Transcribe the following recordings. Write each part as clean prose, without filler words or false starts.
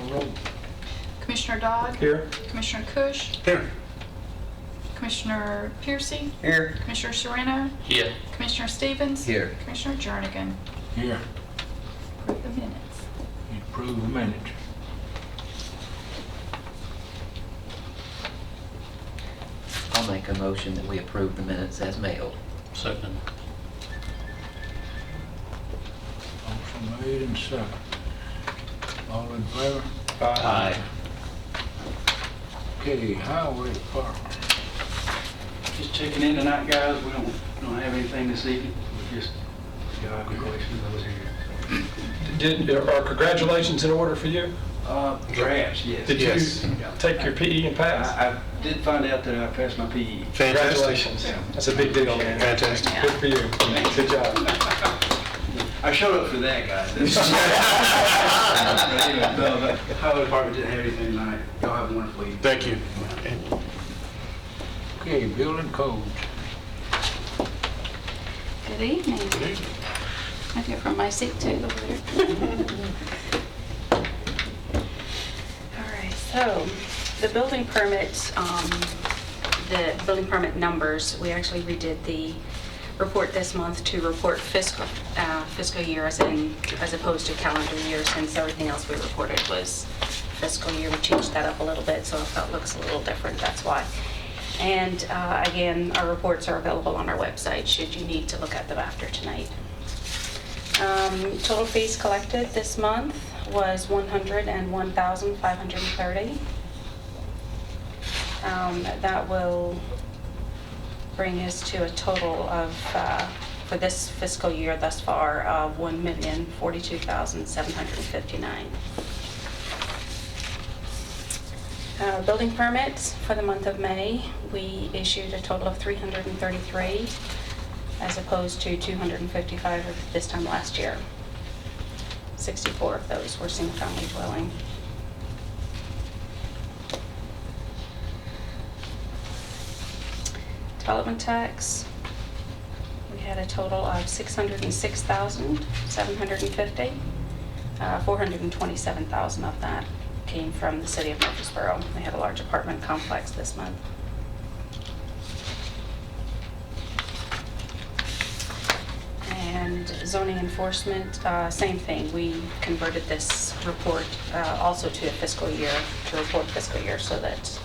roll. Commissioner Dodd? Here. Commissioner Cush? Here. Commissioner Piercy? Here. Commissioner Serena? Here. Commissioner Stevens? Here. Commissioner Jernigan? Here. Approve the minutes. You approve the minutes. I'll make a motion that we approve the minutes as mailed. Second. Motion made and second. All in favor? Aye. Okay, highway department. Just checking in tonight, guys. We don't have anything this evening. We just, if you have any questions, I was here. Are congratulations in order for you? Perhaps, yes. Did Yes. you take your PE and pass? I did find out that I passed my PE. Congratulations. Yeah. That's a big deal, man. Fantastic. Good for you. Good job. I showed up for that, guys. But anyway, the highway department didn't have anything tonight. Y'all have a wonderful evening. Thank you. Okay, building codes. Good evening. I get from my seat too over there. All right, so the building permit, numbers, we actually redid the report this month to report fiscal year as opposed to calendar year, since everything else we reported was fiscal year. We changed that up a little bit, so if that looks a little different, that's why. And again, our reports are available on our website should you need to look at them after tonight. Total fees collected this month was $101,530. That will bring us to a total of, for this fiscal year thus far, of $1,042,759. Building permits for the month of May, we issued a total of 333 as opposed to 255 of this time last year. 64 of those were single-family dwelling. Development tax, we had a total of 606,750. 427,000 of that came from the city of Murfreesboro. They had a large apartment complex this month. And zoning enforcement, same thing. We converted this report also to a fiscal year, to report fiscal year, so that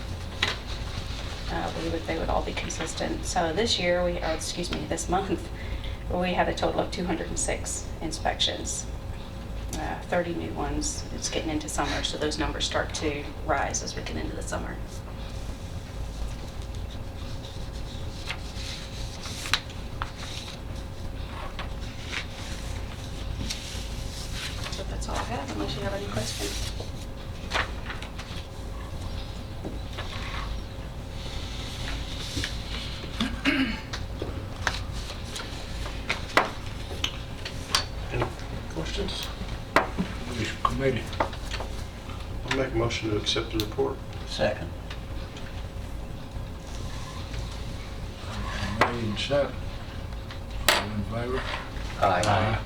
they would all be consistent. So this year, this month, we had a total of 206 inspections. 30 new ones. It's getting into summer, so those numbers start to rise as we get into the summer. So that's all I have, unless you have any questions. Any questions? This committee. I'll make a motion to accept the report. Second. Motion made and second. All in favor? Aye.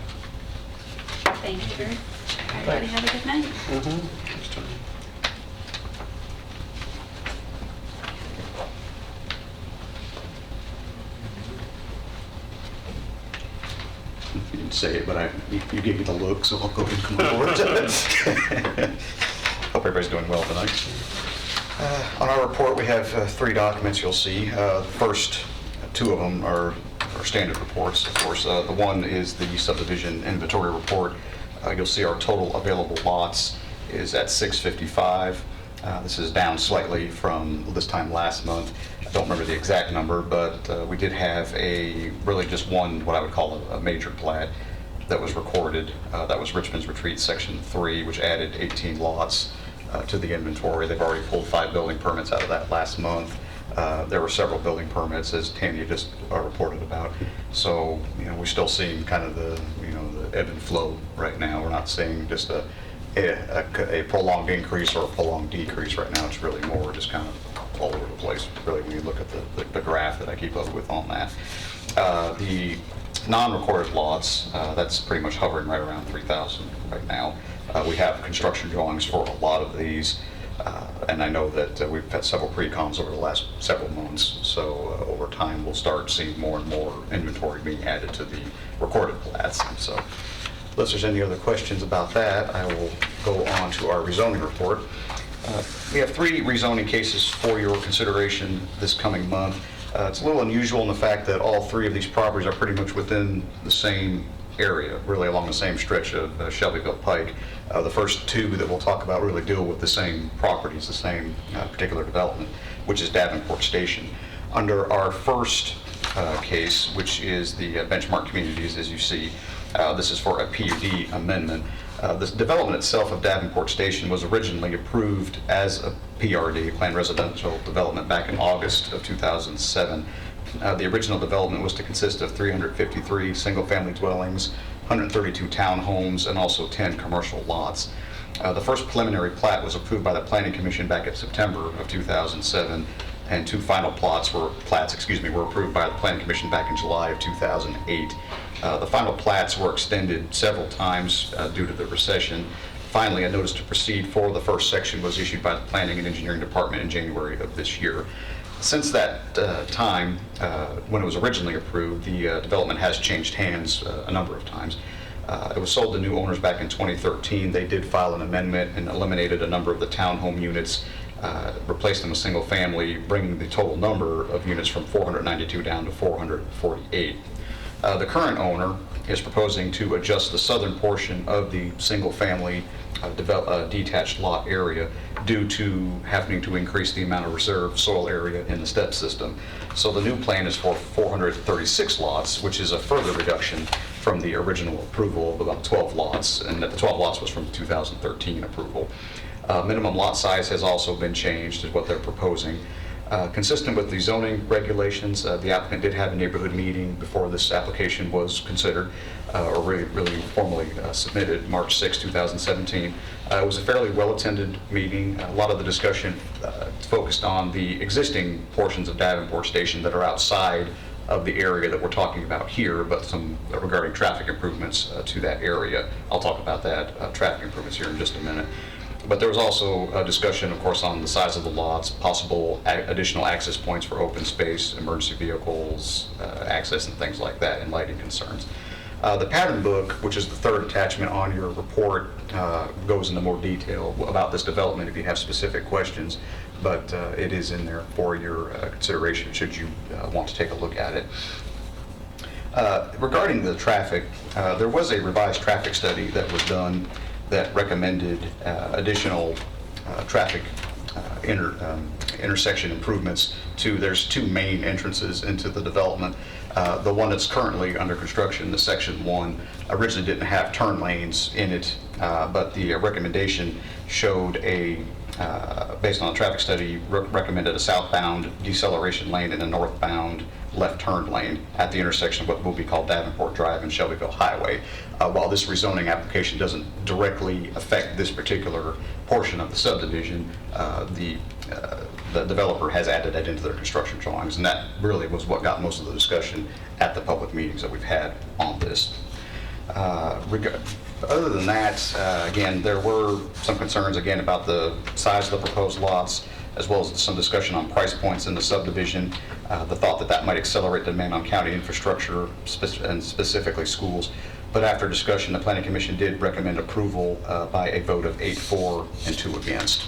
Thank you very much. Everybody have a good night. Thanks, Tony. You didn't say it, but you gave me the look, so I'll go ahead and come forward. Hope everybody's doing well tonight. On our report, we have 3 documents you'll see. The first 2 of them are standard reports, of course. The one is the subdivision inventory report. You'll see our total available lots is at 655. This is down slightly from this time last month. I don't remember the exact number, but we did have really just one, what I would call a major plat that was recorded. That was Richmond's Retreat Section 3, which added 18 lots to the inventory. They've already pulled 5 building permits out of that last month. There were several building permits, as Tanya just reported about. So, we're still seeing kind of the ebb and flow right now. We're not seeing just a prolonged increase or a prolonged decrease right now. It's really more just kind of all over the place, really, when you look at the graph that I keep up with on that. The non-recorded lots, that's pretty much hovering right around 3,000 right now. We have construction drawings for a lot of these, and I know that we've had several pre-cons over the last several months, so over time we'll start seeing more and more inventory being added to the recorded plats. So unless there's any other questions about that, I will go on to our rezoning report. We have 3 rezoning cases for your consideration this coming month. It's a little unusual in the fact that all 3 of these properties are pretty much within the same area, really along the same stretch of Shelbyville Pike. The first 2 that we'll talk about really deal with the same properties, the same particular development, which is Davenport Station. Under our first case, which is the Benchmark Communities, as you see, this is for a PUD amendment. This development itself of Davenport Station was originally approved as a PRD, planned residential development, back in August of 2007. The original development was to consist of 353 single-family dwellings, 132 townhomes, and also 10 commercial lots. The first preliminary plat was approved by the Planning Commission back in September of 2007, and 2 final plats were approved by the Planning Commission back in July of 2008. The final plats were extended several times due to the recession. Finally, a notice to proceed for the first section was issued by the Planning and Engineering Department in January of this year. Since that time, when it was originally approved, the development has changed hands a number of times. It was sold to new owners back in 2013. They did file an amendment and eliminated a number of the townhome units, replaced them with single family, bringing the total number of units from 492 down to 448. The current owner is proposing to adjust the southern portion of the single-family detached lot area due to having to increase the amount of reserved soil area in the step system. So the new plan is for 436 lots, which is a further reduction from the original approval of about 12 lots, and that the 12 lots was from the 2013 approval. Minimum lot size has also been changed, is what they're proposing. Consistent with the zoning regulations, the applicant did have a neighborhood meeting before this application was considered, or really formally submitted, March 6, 2017. It was a fairly well-attended meeting. A lot of the discussion focused on the existing portions of Davenport Station that are outside of the area that we're talking about here, but some regarding traffic improvements to that area. I'll talk about that, traffic improvements, here in just a minute. But there was also a discussion, of course, on the size of the lots, possible additional access points for open space, emergency vehicles, access and things like that, and lighting concerns. The pattern book, which is the third attachment on your report, goes into more detail about this development if you have specific questions, but it is in there for your consideration should you want to take a look at it. Regarding the traffic, there was a revised traffic study that was done that recommended additional traffic intersection improvements there's 2 main entrances into the development. The one that's currently under construction, the section 1, originally didn't have turn lanes in it, but the recommendation showed based on a traffic study, recommended a southbound deceleration lane and a northbound left turn lane at the intersection of what will be called Davenport Drive and Shelbyville Highway. While this rezoning application doesn't directly affect this particular portion of the subdivision, the developer has added that into their construction drawings, and that really was what got most of the discussion at the public meetings that we've had on this. Other than that, again, there were some concerns again about the size of the proposed lots, as well as some discussion on price points in the subdivision. The thought that might accelerate demand on county infrastructure and specifically schools. But after discussion, the Planning Commission did recommend approval by a vote of 8-4 and 2 against.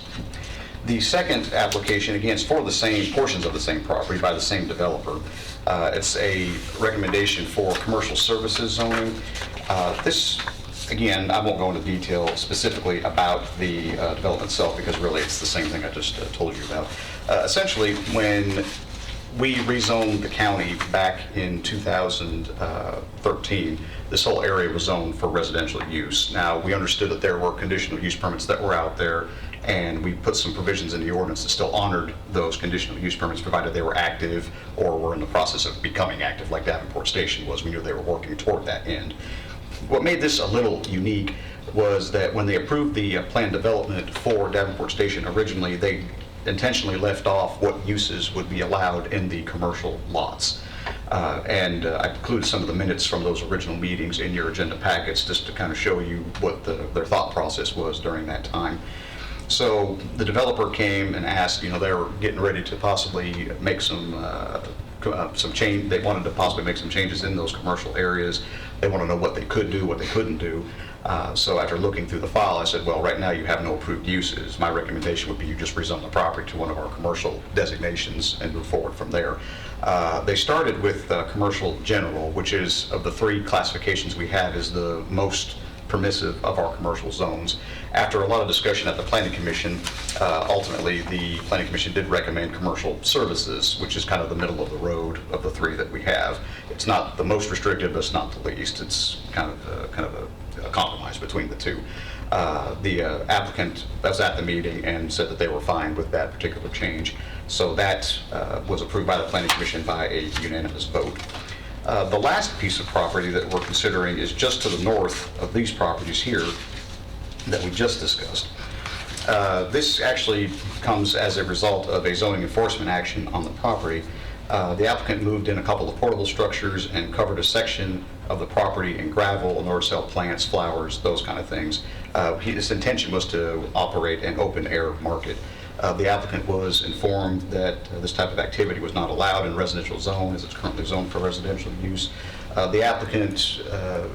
The second application, again, is for the same portions of the same property by the same developer. It's a recommendation for commercial services zoning. This, again, I won't go into detail specifically about the development itself because really it's the same thing I just told you about. Essentially, when we rezoned the county back in 2013, this whole area was zoned for residential use. Now, we understood that there were conditional use permits that were out there, and we put some provisions in the ordinance that still honored those conditional use permits, provided they were active or were in the process of becoming active, like Davenport Station was. We knew they were working toward that end. What made this a little unique was that when they approved the planned development for Davenport Station originally, they intentionally left off what uses would be allowed in the commercial lots. And I included some of the minutes from those original meetings in your agenda packets just to kind of show you what their thought process was during that time. So the developer came and asked, they were getting ready to possibly make some change. They wanted to possibly make some changes in those commercial areas. They want to know what they could do, what they couldn't do. So after looking through the file, I said, well, right now you have no approved uses. My recommendation would be you just rezone the property to one of our commercial designations and move forward from there. They started with commercial general, which is, of the 3 classifications we have, is the most permissive of our commercial zones. After a lot of discussion at the Planning Commission, ultimately the Planning Commission did recommend commercial services, which is kind of the middle of the road of the 3 that we have. It's not the most restrictive, but it's not the least. It's kind of a compromise between the 2. The applicant was at the meeting and said that they were fine with that particular change. So that was approved by the Planning Commission by a unanimous vote. The last piece of property that we're considering is just to the north of these properties here that we just discussed. This actually comes as a result of a zoning enforcement action on the property. The applicant moved in a couple of portable structures and covered a section of the property in gravel in order to sell plants, flowers, those kind of things. His intention was to operate an open air market. The applicant was informed that this type of activity was not allowed in residential zone as it's currently zoned for residential use. The applicant,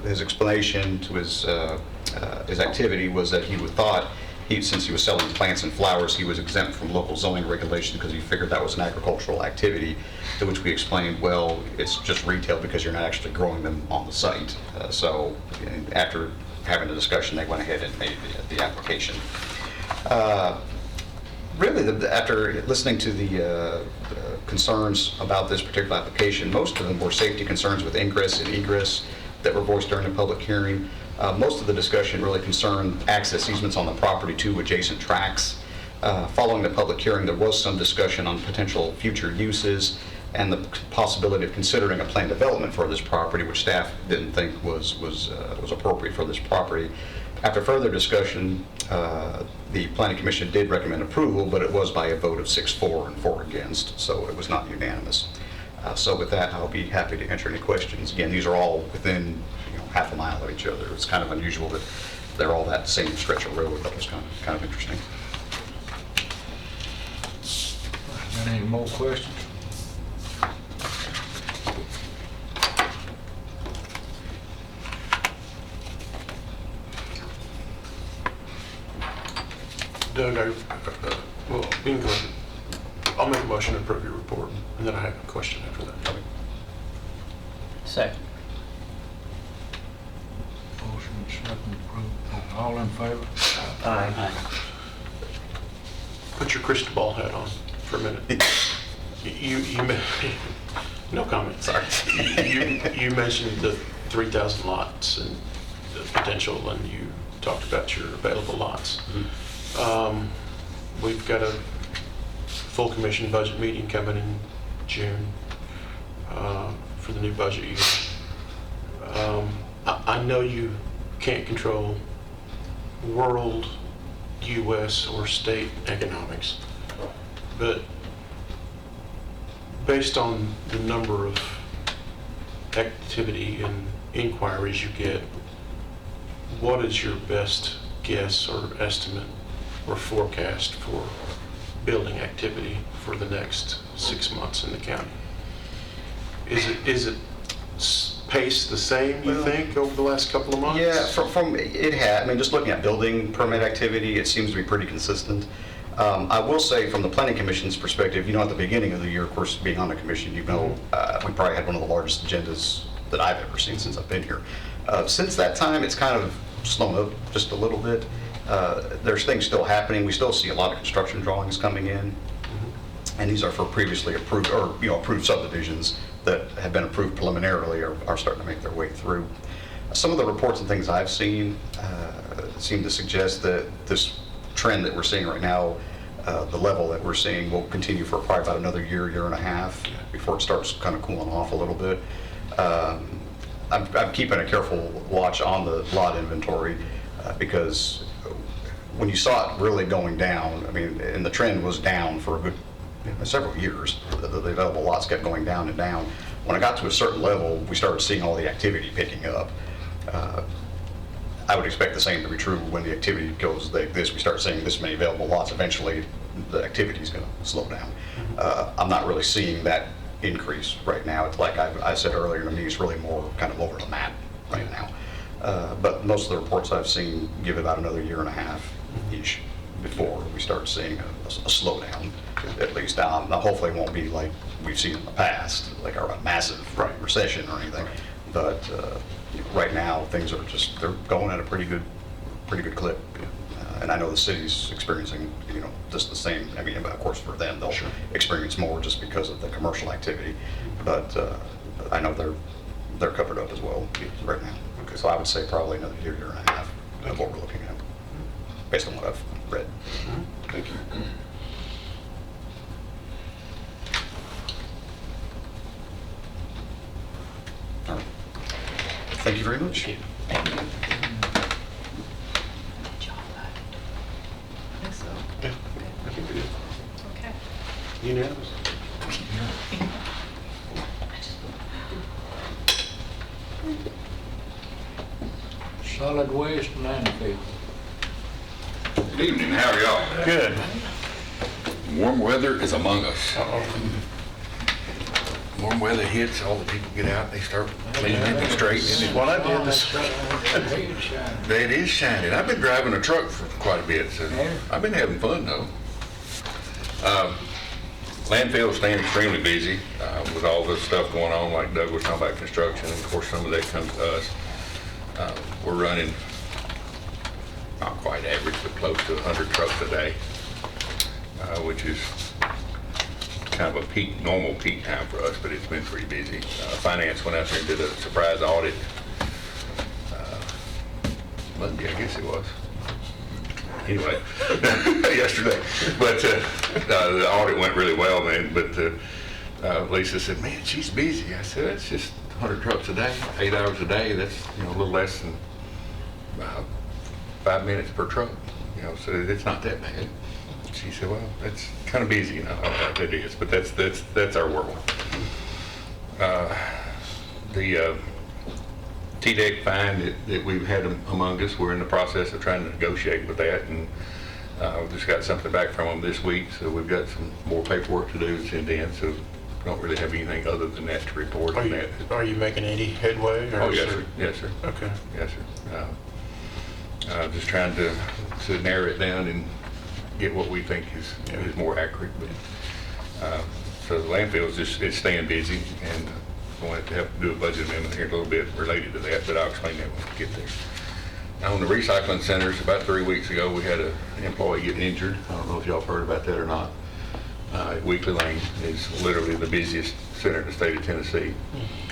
his explanation to his activity was that he thought, since he was selling plants and flowers, he was exempt from local zoning regulation because he figured that was an agricultural activity, to which we explained, well, it's just retail because you're not actually growing them on the site. So after having a discussion, they went ahead and made the application. Really, after listening to the concerns about this particular application, most of them were safety concerns with ingress and egress that were voiced during the public hearing. Most of the discussion really concerned access easements on the property to adjacent tracks. Following the public hearing, there was some discussion on potential future uses and the possibility of considering a planned development for this property, which staff didn't think was appropriate for this property. After further discussion, the Planning Commission did recommend approval, but it was by a vote of 6-4 and 4 against, so it was not unanimous. So with that, I'll be happy to answer any questions. Again, these are all within half a mile of each other. It's kind of unusual that they're all that same stretch of road, but it's kind of interesting. Got any more questions? Doug, well, we can go ahead. I'll make a motion to approve your report, and then I have a question after that. Second. Motion second approved. All in favor? Aye. Put your crystal ball hat on for a minute. No comment. Sorry. You mentioned the 3,000 lots and the potential, and you talked about your available lots. We've got a full commission budget meeting coming in June for the new budget year. I know you can't control world, U.S., or state economics, but based on the number of activity and inquiries you get, what is your best guess or estimate or forecast for building activity for the next 6 months in the county? Is it paced the same, you think, over the last couple of months? Yeah, just looking at building permit activity, it seems to be pretty consistent. I will say, from the Planning Commission's perspective, at the beginning of the year, of course, being on the commission, we probably had one of the largest agendas that I've ever seen since I've been here. Since that time, it's kind of slowed up just a little bit. There's things still happening. We still see a lot of construction drawings coming in, and these are for previously approved or approved subdivisions that have been approved preliminarily are starting to make their way through. Some of the reports and things I've seen seem to suggest that this trend that we're seeing right now, the level that we're seeing, will continue for probably about another year and a half before it starts kind of cooling off a little bit. I'm keeping a careful watch on the lot inventory because when you saw it really going down, and the trend was down for a good several years. The available lots kept going down and down. When I got to a certain level, we started seeing all the activity picking up. I would expect the same to be true when the activity goes like this. We start seeing this many available lots. Eventually, the activity is going to slow down. I'm not really seeing that increase right now. It's like I said earlier, to me, it's really more kind of over the map right now. But most of the reports I've seen give it about another year and a half-ish before we start seeing a slowdown, at least. Now, hopefully it won't be like we've seen in the past, like a massive recession or anything. But right now, things are just, they're going at a pretty good clip. And I know the city's experiencing, just the same. I mean, of course, for them, they'll experience more just because of the commercial activity. But I know they're covered up as well right now. So I would say probably another year and a half of what we're looking at, based on what I've read. Thank you. All right. Thank you very much. Yeah, I think we did. Okay. Unanimous? Solid waste landfill. Good evening, how are y'all? Good. Warm weather is among us. Warm weather hits, all the people get out, they start cleaning it and straightening it. Well, I did this. It is shining. I've been driving a truck for quite a bit, so I've been having fun though. Landfill is staying extremely busy with all this stuff going on, like Doug was talking about construction, and of course some of that comes to us. We're running not quite average, but close to 100 trucks a day, which is kind of a normal peak time for us, but it's been pretty busy. Finance went out there and did a surprise audit Monday, I guess it was. Anyway, yesterday. But the audit went really well, man. But Lisa said, "Man, she's busy." I said, "That's just 100 trucks a day, 8 hours a day. That's a little less than 5 minutes per truck. So it's not that bad." She said, "Well, that's kind of busy, it is, but that's our world." The TDEC fine that we've had among us, we're in the process of trying to negotiate with that, and we just got something back from them this week, so we've got some more paperwork to do to send in, so don't really have anything other than that to report on that. Are you making any headway? Oh, yes, sir. Yes, sir. Okay. Yes, sir. Just trying to narrow it down and get what we think is more accurate. But so the landfill is it's staying busy, and I wanted to have to do a budget amendment here in a little bit related to that, but I'll explain that when we get there. Now, on the recycling centers, about 3 weeks ago, we had an employee get injured. I don't know if y'all have heard about that or not. Weekly Lane is literally the busiest center in the state of Tennessee.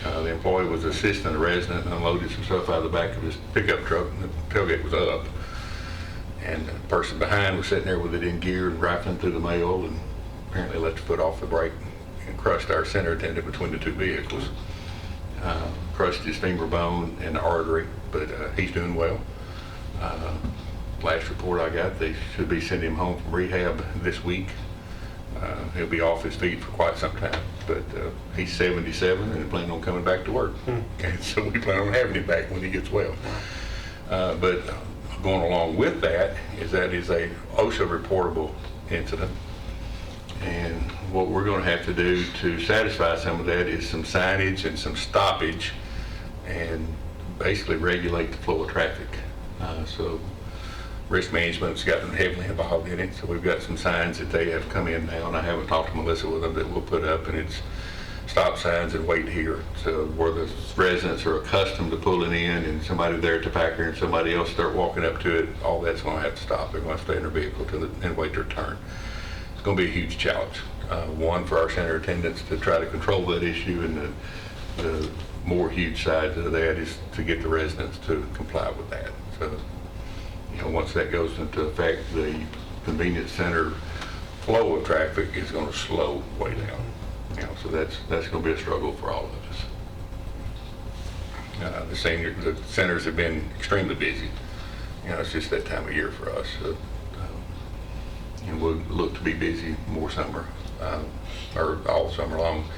The employee was assisting a resident and unloaded some stuff out of the back of his pickup truck, and the tailgate was up. And the person behind was sitting there with it in gear and rifling through the mail, and apparently left a foot off the brake and crushed our center attendant between the two vehicles. Crushed his femur bone and the artery, but he's doing well. Last report I got, they should be sending him home from rehab this week. He'll be off his feet for quite some time, but he's 77 and planning on coming back to work. And so we plan on having him back when he gets well. But going along with that is a OSHA reportable incident. And what we're going to have to do to satisfy some of that is some signage and some stoppage and basically regulate the flow of traffic. So risk management's gotten heavily involved in it. So we've got some signs that they have come in now, and I haven't talked to Melissa with them, that we'll put up, and it's stop signs and wait here. So where the residents are accustomed to pulling in and somebody there at the packer and somebody else start walking up to it, all that's going to have to stop. They're going to stay in their vehicle and wait their turn. It's going to be a huge challenge. One, for our center attendants to try to control that issue, and the more huge side of that is to get the residents to comply with that. So, once that goes into effect, the convenience center flow of traffic is going to slow way down. So that's going to be a struggle for all of us. The centers have been extremely busy. It's just that time of year for us. We'll look to be busy more summer, or all summer long.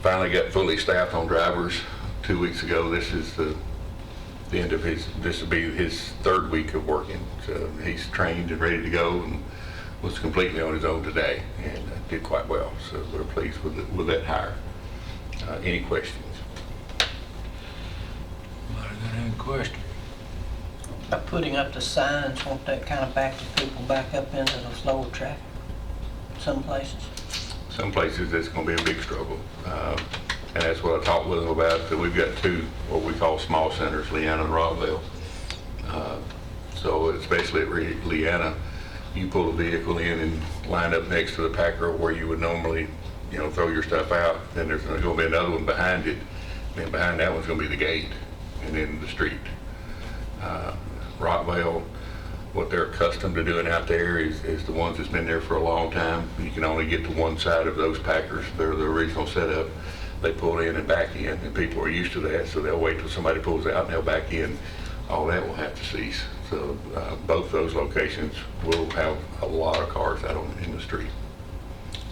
finally got fully staffed on drivers 2 weeks ago. This is the end of this will be his 3rd week of working. So he's trained and ready to go and was completely on his own today and did quite well. So we're pleased with that hire. Any questions? Anybody got any questions? By putting up the signs, won't that kind of back the people back up into the flow of traffic? Some places? Some places it's going to be a big struggle. And that's what I talked with them about. That we've got 2 what we call small centers, Leanna and Rockville. So it's basically at Leanna, you pull a vehicle in and line up next to the Packer where you would normally, throw your stuff out. Then there's going to be another one behind it. Then behind that one's going to be the gate and then the street. Rockville, what they're accustomed to doing out there is the ones that's been there for a long time. You can only get to one side of those Packers. They're the original setup. They pull in and back in, and people are used to that, so they'll wait till somebody pulls out and they'll back in. All that will have to cease. So both those locations will have a lot of cars out in the street.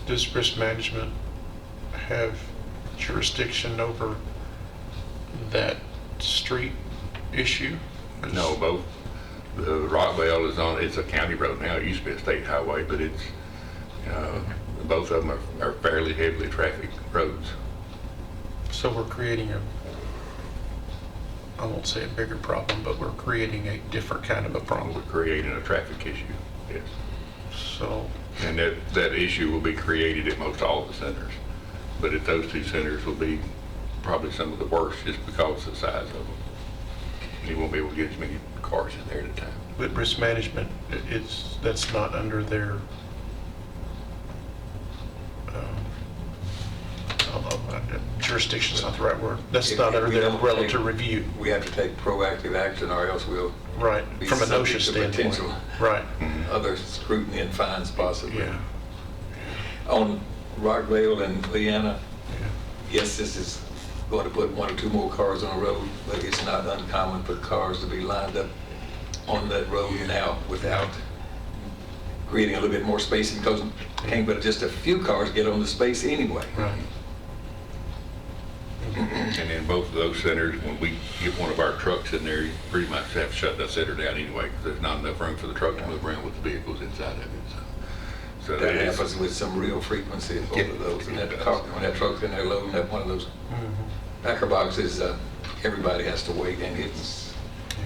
Does risk management have jurisdiction over that street issue? No, both. The Rockville it's a county road now. It used to be a state highway, but it's both of them are fairly heavily trafficked roads. So we're creating I won't say a bigger problem, but we're creating a different kind of a We're problem. creating a traffic issue, yes. So, And that issue will be created at most all the centers. But at those 2 centers will be probably some of the worst just because of the size of them. You won't be able to get as many cars in there at a time. with risk management, that's not under their jurisdiction's not the right word. That's If not under we their don't umbrella take- to review. We have to take proactive action or else we'll Right, be from an subject OSHA to standpoint. potential Right, other scrutiny and fines possibly. yeah. On Rockville and Leanna, Yeah. yes, this is going to put 1 or 2 more cars on the road, but it's not uncommon for cars to be lined up on that road now without creating a little bit more space because can't but just a few cars get on the space anyway. Right. And in both of those centers, when we get one of our trucks in there, you pretty much have to shut that center down anyway because there's not enough room for the truck to move around with the vehicles inside of it. So That it is- happens with some real frequency in both of those. And It that does. car, when that truck's in there loading up one of those Packer boxes, everybody has to wait and it's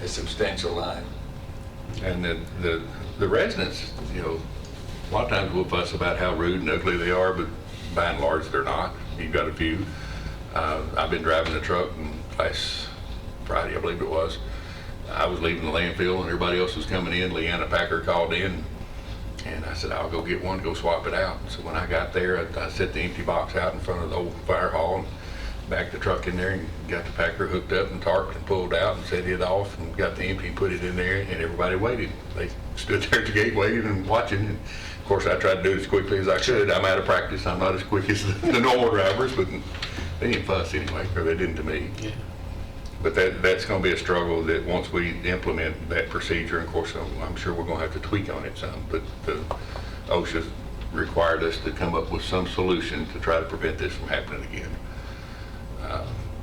a substantial line. And the residents, a lot of times we'll fuss about how rude and ugly they are, but by and large, they're not. You've got a few. I've been driving the truck and last Friday, I believe it was. I was leaving the landfill and everybody else was coming in. Leanna Packer called in and I said, I'll go get one, go swap it out. So when I got there, I set the empty box out in front of the old fire hall and backed the truck in there and got the Packer hooked up and tarped and pulled out and set it off and got the empty and put it in there and everybody waited. They stood there at the gate waiting and watching. And of course, I tried to do it as quickly as I could. I'm out of practice. I'm not as quick as the normal drivers, but they didn't fuss anyway, or they didn't to me. Yeah. But that's going to be a struggle that once we implement that procedure, and of course, I'm sure we're going to have to tweak on it some, but OSHA required us to come up with some solution to try to prevent this from happening again.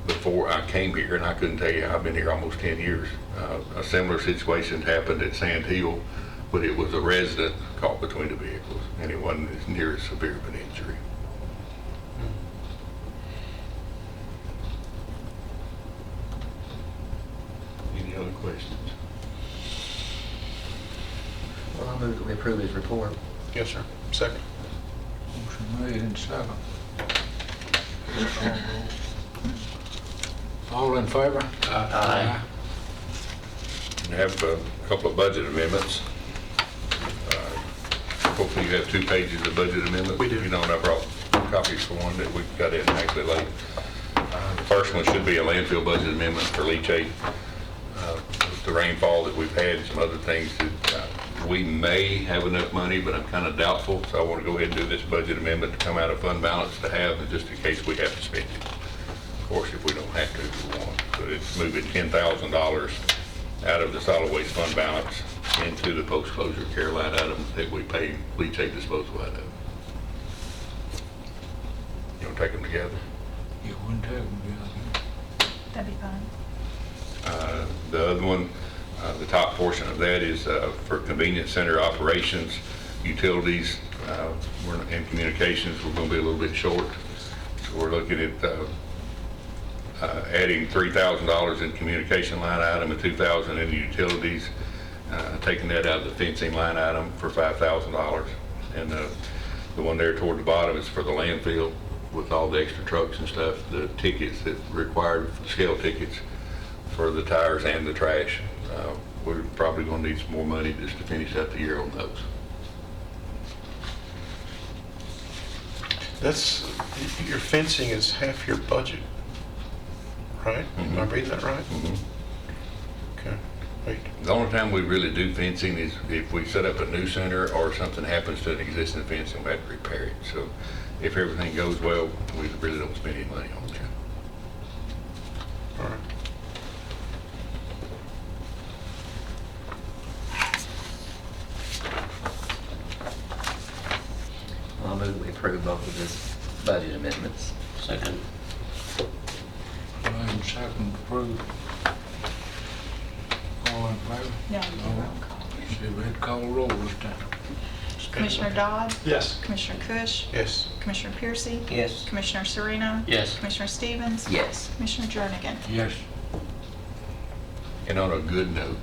Before I came here, and I couldn't tell you, I've been here almost 10 years, a similar situation happened at Sand Hill, but it was a resident caught between the vehicles, and it wasn't as near as severe of an injury. Any other questions? Well, I'll move that we approve his report. Yes, sir. Second. Motion made and second. All in favor? Aye. We have a couple of budget amendments. Hopefully you have 2 pages of budget amendments. We do. You know, and I brought copies for one that we got in actually late. The first one should be a landfill budget amendment for leachate. With the rainfall that we've had, some other things that we may have enough money, but I'm kind of doubtful. So I want to go ahead and do this budget amendment to come out of fund balance to have, just in case we have to spend it. Of course, if we don't have to, we won't. So it's moving $10,000 out of the solid waste fund balance into the post-closure care line item that we pay leachate disposal out of. You want to take them together? Get one tag and be out That'd be fine. The other one, the top portion of that is for convenience center operations, utilities, and communications. We're going to be a little bit short. So we're looking at adding $3,000 in communication line item and $2,000 in utilities, taking that out of the fencing line item for $5,000. And the one there toward the bottom is for the landfill with all the extra trucks and stuff, the tickets that required, scale tickets for the tires and the trash. We're probably going to need some more money just to finish out the year on those. That's, your fencing is half your budget, right? Am I reading that right? Okay, wait. The only time we really do fencing is if we set up a new center or something happens to an existing fencing, we have to repair it. So if everything goes well, we really don't spend any money on it. All right. I'll move that we approve both of his budget amendments. Second. there. Ryan second approved. All in favor? No, you do roll call. See, we had to call roll this time. Commissioner Dodd? Yes. Commissioner Kush? Yes. Commissioner Piercy? Yes. Commissioner Serena? Yes. Commissioner Stevens? Yes. Commissioner Jernigan? Yes. And on a good note,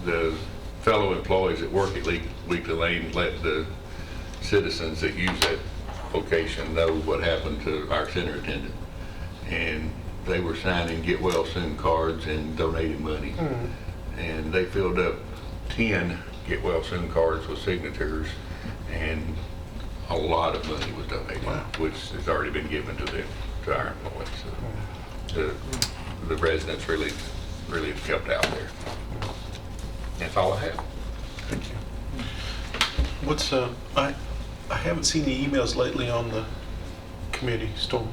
the fellow employees that work at Weekly Lane let the citizens that use that location know what happened to our center attendant. And they were signing get well soon cards and donating money. And they filled up 10 get well soon cards with signatures, and a lot of money was donated, which has already been given to our employees. So the residents really helped out there. That's all I have. Thank you. What's, I haven't seen the emails lately on the committee, solid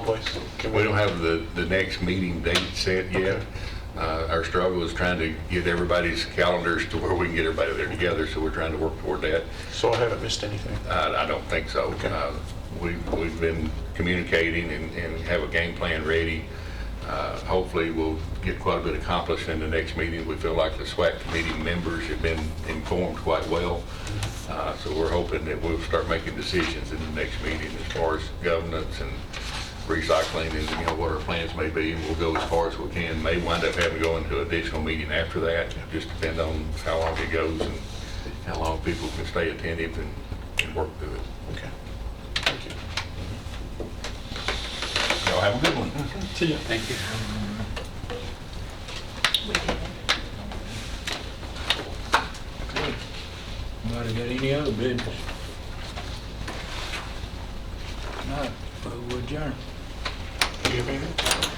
waste. We don't have the next meeting date set yet. Our struggle is trying to get everybody's calendars to where we can get everybody there together, so we're trying to work toward that. So I haven't missed anything? I don't think so. Okay. We've been communicating and have a game plan ready. Hopefully we'll get quite a bit accomplished in the next meeting. We feel like the SWAC committee members have been informed quite well. So we're hoping that we'll start making decisions in the next meeting as far as governance and recycling and what our plans may be. And we'll go as far as we can. May wind up having to go into an additional meeting after that. Just depend on how long it goes and how long people can stay attentive and work through it. Okay. Thank you. Y'all have a good one. See ya. Thank you. Anybody got any other business? No, we'll adjourn. Do you have anything?